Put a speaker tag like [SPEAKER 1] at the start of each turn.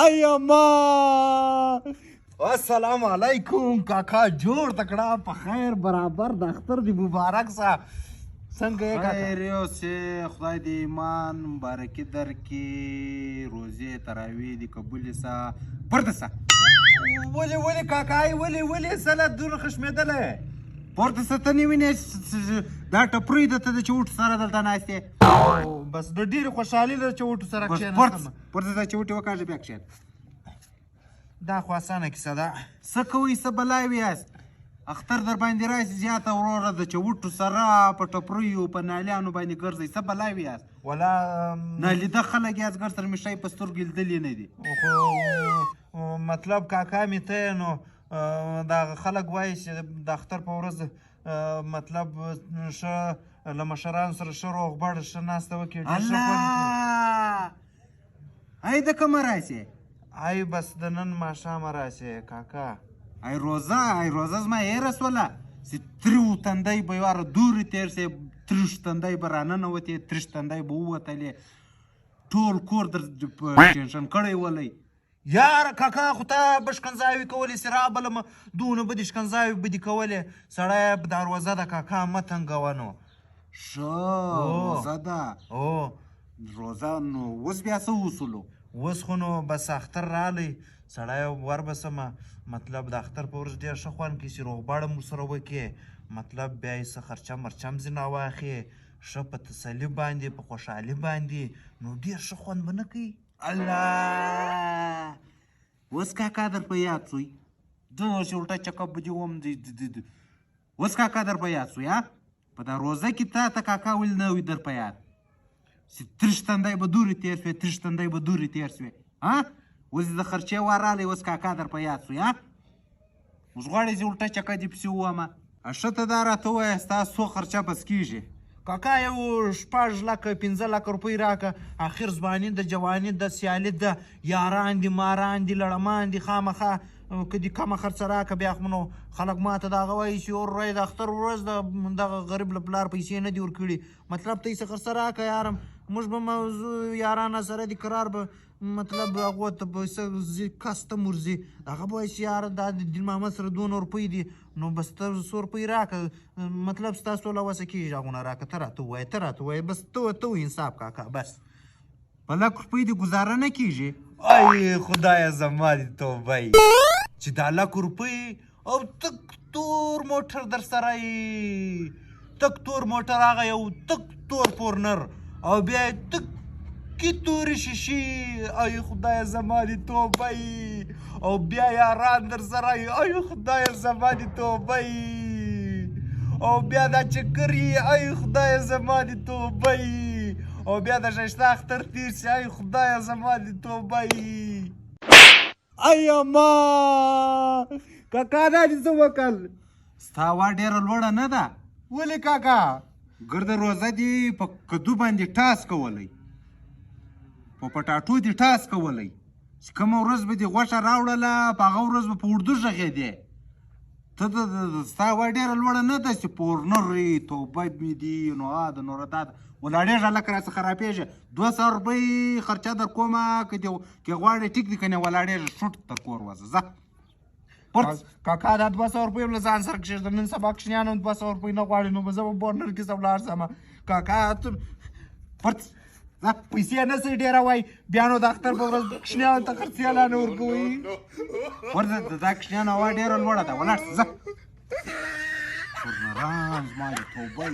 [SPEAKER 1] ایما السلام علیکم کاکا جوړ تکړه په خیر برابر د اختر دی مبارک سا څنګه یې کاکا
[SPEAKER 2] خیر یو سه خدای دې ایمان مبارکي درکړي روزې تراویح دې قبول سا پورته سا
[SPEAKER 1] ولې کاکای ولې سله دونه خشمېدلی
[SPEAKER 2] پورته سا ته نه وینې دا ټپروي ده ته د چوټو سره دلته ناستې
[SPEAKER 1] بس د ډېرې خوشحالي ده چوټو سره
[SPEAKER 2] کښېناستم پورته سا چوټې وکاږه بیا کښېنه
[SPEAKER 1] دا خو اسانه کیسه ده
[SPEAKER 2] څه کوئ څه بلاوي یاست اختر در باندې راشي زیاته وروره د چوټو سره په ټپریو په نالیانو باندې ګرځئ څه بلاوي یاست
[SPEAKER 1] ولا
[SPEAKER 2] نالیده خلک یاست ګر تر مې شی په سترګو لیدلي نه دي
[SPEAKER 1] خو مطلب کاکا مې ته نو دغه خلک وایي چې د اختر په ورځ مطلب ښه له مشرانو سره ښه روغبړ ښه ناسته وکړي
[SPEAKER 2] الله ای د کومه راسې
[SPEAKER 1] ای بس د نن ماښامه راسې کاکا
[SPEAKER 2] ای روزه زما هیره سوله چې تریو تندی به یواره دورې تېر سې تریش تندی به راننوتې تریش تندی به ووتلې ټول کور در ټینشن کړی ولی
[SPEAKER 1] یاره کاکا خو ته به شکنځاوي کولې سې رابلم دونه به دې شکنځاوي به دې کولې سړی دا روزه ده کاکا مه تنګوه نو
[SPEAKER 2] ښه روزه ده روزه نو اوس بیا څه اصولو
[SPEAKER 1] اوس خو نو بس اختر رالی سړی وربسمه مطلب د اختر په ورځ ډېر ښه خوند کوي چې روغبړ هم ورسره وکړې مطلب بیا یې څه خرچه مرچم ځینې واخلې ښه په تسلي باندې په خوشحالي باندې نو ډېر ښه خوند به نه کوي
[SPEAKER 2] الله اوس کاکا در په یاد سوی داسې الټه چکپ به دې وم اوس کاکا در په یاد سوی په دا روزه کې تا ته کاکا ولې نه وي در په یاد چې تریش تندی به دورې تېر سوې تریش تندی به دورې تېر سوې اوس د خرچې وار رالی اوس کاکا در په یاد سوی اوس غواړې چې الټه چکه دې پسې ووامه ښه ته دا راته ووایه ستا څو خرچه بس کېږي
[SPEAKER 1] کاکا یو 6 لکه 15 لکه روپۍ راکړه اخر ځواني د جواني د سیالي د یاران دي ماران دي لړمان دي خامخا که دې کمه خرڅه راکړه بیا خو نو خلک ماته دغه وایي چې ورای د اختر ورځ د دغه غریب له پلار پیسې نه دي ورکړي مطلب ته یې څه خرڅه راکړه یارم موږ به موضوع یارانه سره دي قرار به مطلب هغو ته به څه ځي کسټم ورځي هغه به وایي چې یاره دا د دین محمد سره 200 روپۍ دي نو بس ته 100 روپۍ راکړه مطلب ستا سوله وسه کېږي هغونه راکړه ته راته ووایه بس ته انصاف کاکا بس
[SPEAKER 2] په 1,00,000 روپۍ دې ګزاره نه کېږي
[SPEAKER 1] ای خدایه زما دې توبه چې دا 1,00,000 روپۍ او تک تور موټر در سره یي تک تور موټر هغه یو تک تور فورنر او بیا یې تکې تورې شیشې ای خدایه زما دې توبه او بیا یاران در سره یي ای خدایه زما دې توبه او بیا دا چکر یي ای خدایه زما دې توبه او بیا د ښایسته اختر تیر سي ای خدایه زما دې توبه ایما کاکا دا دې څه وکړل
[SPEAKER 2] ستا وا ډېره لوړه نه ده
[SPEAKER 1] ولې کاکا
[SPEAKER 2] ګرده روزه دې په کدو باندې ټاس کولی په پټاټو دې ټاس کولی چې کومه ورځ به دې غوښه راوړله په هغه ورځ به په اردو غږېدې ته ستا وا ډېره لوړه نه ده چې پورنر یې توبه مې دي نو د نوره دا ده ولاړېږه لکه راڅه خرابېږه 200 روپۍ خرچه در کومه که غواړې ټیک دي که نه ولاړېږه شوټ تر کور وځه ځه
[SPEAKER 1] کاکا دا 200 روپۍ هم له ځان سره کښېږده نن سبا کوچنیان هم 200 روپۍ نه غواړي نو به زه به بورنر کې سم ولاړ سم کاکا
[SPEAKER 2] پرت
[SPEAKER 1] پیسې نه سئ ډېره وایي بیا نو د اختر په ورځ کوچنیانو ته خرڅې لا نه ورکوئ
[SPEAKER 2] ورځه دا کوچنیانو هوا ډېره لوړه ده ولاړ شه ځه پورنران زما د توبه